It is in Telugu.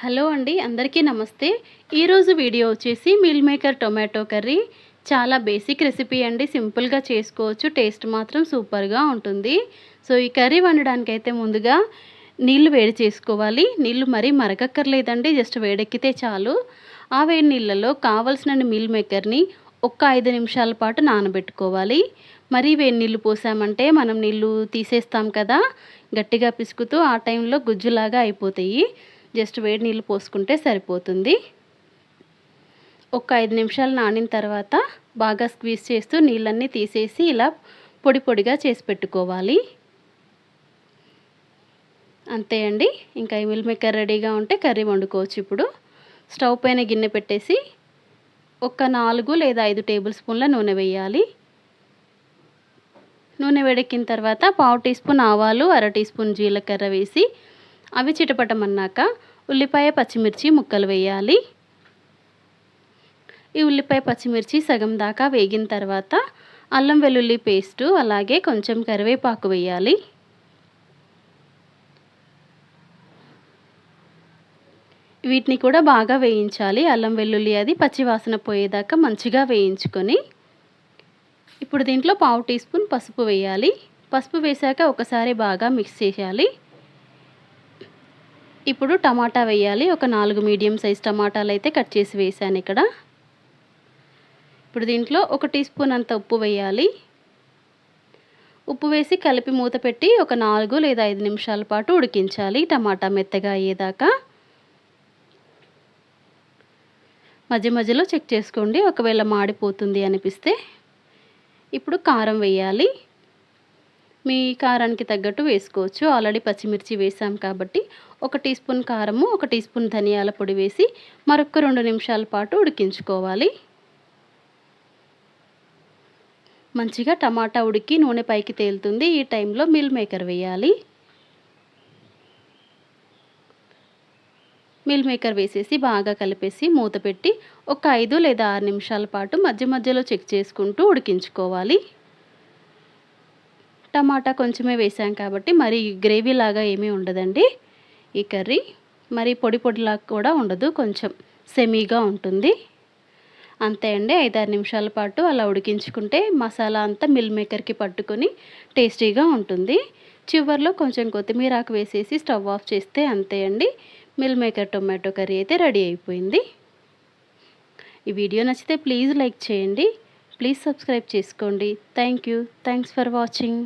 హలో అండి, అందరికీ నమస్తే. ఈరోజు వీడియో వచ్చేసి మీల్ మేకర్ టొమాటో కర్రీ. చాలా బేసిక్ రెసిపీ అండి, సింపుల్గా చేసుకోవచ్చు. టేస్ట్ మాత్రం సూపర్గా ఉంటుంది. సో ఈ కర్రీ వండడానికైతే ముందుగా నీళ్లు వేడి చేసుకోవాలి. నీళ్లు మరీ మరగక్కర్లేదండి, జస్ట్ వేడెక్కితే చాలు. ఆ వేడి నీళ్ళలో కావలసిన మీల్ మేకర్ని ఒక్క 5 నిమిషాల పాటు నానబెట్టుకోవాలి. మరీ వేడి నీళ్ళు పోసామంటే మనం నీళ్ళు తీసేస్తాం కదా, గట్టిగా పిసుకుతూ ఆ టైంలో గుజ్జులాగా అయిపోతాయి. జస్ట్ వేడి నీళ్ళు పోసుకుంటే సరిపోతుంది. ఒక 5 నిమిషాలు నానిన తర్వాత బాగా స్క్వీజ్ చేస్తూ నీళ్ళన్నీ తీసేసి ఇలా పొడి పొడిగా చేసి పెట్టుకోవాలి. అంతే అండి, ఇంకా ఈ మిల్ మేకర్ రెడీగా ఉంటే కర్రీ వండుకోవచ్చు. ఇప్పుడు స్టవ్ పైన గిన్నె పెట్టేసి ఒక 4 లేదా 5 టేబుల్ స్పూన్ల నూనె వేయాలి. నూనె వేడెక్కిన తర్వాత పావు టీ స్పూన్ ఆవాలు, అర టీ స్పూన్ జీలకర్ర వేసి అవి చిటపటమన్నాక ఉల్లిపాయ పచ్చిమిర్చి ముక్కలు వేయాలి. ఈ ఉల్లిపాయ పచ్చిమిర్చి సగం దాకా వేగిన తర్వాత అల్లం వెల్లుల్లి పేస్టు, అలాగే కొంచెం కరివేపాకు వేయాలి. వీటిని కూడా బాగా వేయించాలి. అల్లం వెల్లుల్లి అది పచ్చివాసన పోయేదాకా మంచిగా వేయించుకొని ఇప్పుడు దీంట్లో పావు టీ స్పూన్ పసుపు వేయాలి. పసుపు వేశాక ఒకసారి బాగా మిక్స్ చేయాలి. ఇప్పుడు టమాటా వేయాలి. ఒక 4 మీడియం సైజ్ టమాటాలు అయితే కట్ చేసి వేసాను ఇక్కడ. ఇప్పుడు దీంట్లో 1 టీ స్పూన్ అంత ఉప్పు వేయాలి. ఉప్పు వేసి కలిపి మూత పెట్టి ఒక 4 లేదా 5 నిమిషాల పాటు ఉడికించాలి, టమాటా మెత్తగా అయ్యేదాకా. మధ్య మధ్యలో చెక్ చేసుకోండి ఒకవేళ మాడిపోతుంది అనిపిస్తే. ఇప్పుడు కారం వేయాలి. మీ కారానికి తగ్గట్టు వేసుకోవచ్చు. ఆల్రెడీ పచ్చిమిర్చి వేసాం కాబట్టి 1 టీ స్పూన్ కారము, 1 టీ స్పూన్ ధనియాల పొడి వేసి మరొక 2 నిమిషాల పాటు ఉడికించుకోవాలి. మంచిగా టమాటా ఉడికి నూనె పైకి తేలుతుంది. ఈ టైంలో మీల్ మేకర్ వేయాలి. మీల్ మేకర్ వేసేసి బాగా కలిపేసి మూత పెట్టి ఒక 5 లేదా 6 నిమిషాల పాటు మధ్య మధ్యలో చెక్ చేసుకుంటూ ఉడికించుకోవాలి. టమాటా కొంచెమే వేసాం కాబట్టి మరి గ్రేవీ లాగా ఏమీ ఉండదండి ఈ కర్రీ. మరి పొడి పొడిలాగా కూడా ఉండదు, కొంచెం సెమీగా ఉంటుంది. అంతే అండి, 5-6 నిమిషాల పాటు అలా ఉడికించుకుంటే మసాలా అంతా మిల్ మేకర్కి పట్టుకొని టేస్టీగా ఉంటుంది. చివర్లో కొంచెం కొత్తిమీర ఆకు వేసేసి స్టవ్ ఆఫ్ చేస్తే అంతే అండి, మిల్ మేకర్ టొమాటో కర్రీ అయితే రెడీ అయిపోయింది. ఈ వీడియో నచ్చితే ప్లీజ్ లైక్ చేయండి, ప్లీజ్ సబ్స్క్రైబ్ చేసుకోండి. Thanks for watching.